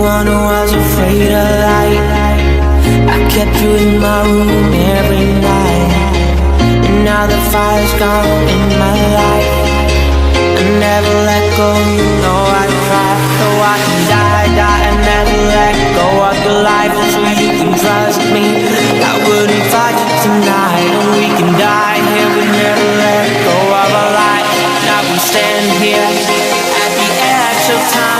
one who was afraid of light. I kept you in my room every night, and now the fire's gone in my life. I never let go, you know I tried. So I can die and never let go of your life, so you can trust me. I wouldn't fight you tonight, and we can die here. We never let go of our life. Now we stand here at the edge of time.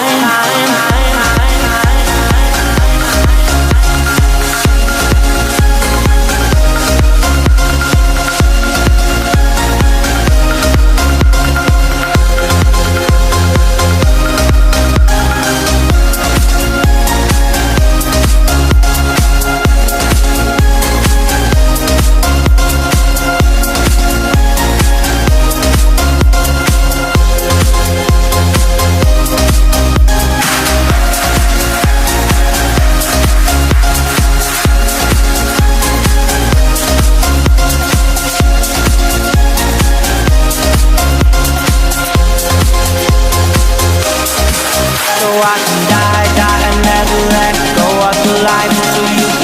So I can die and never let go of the life, so you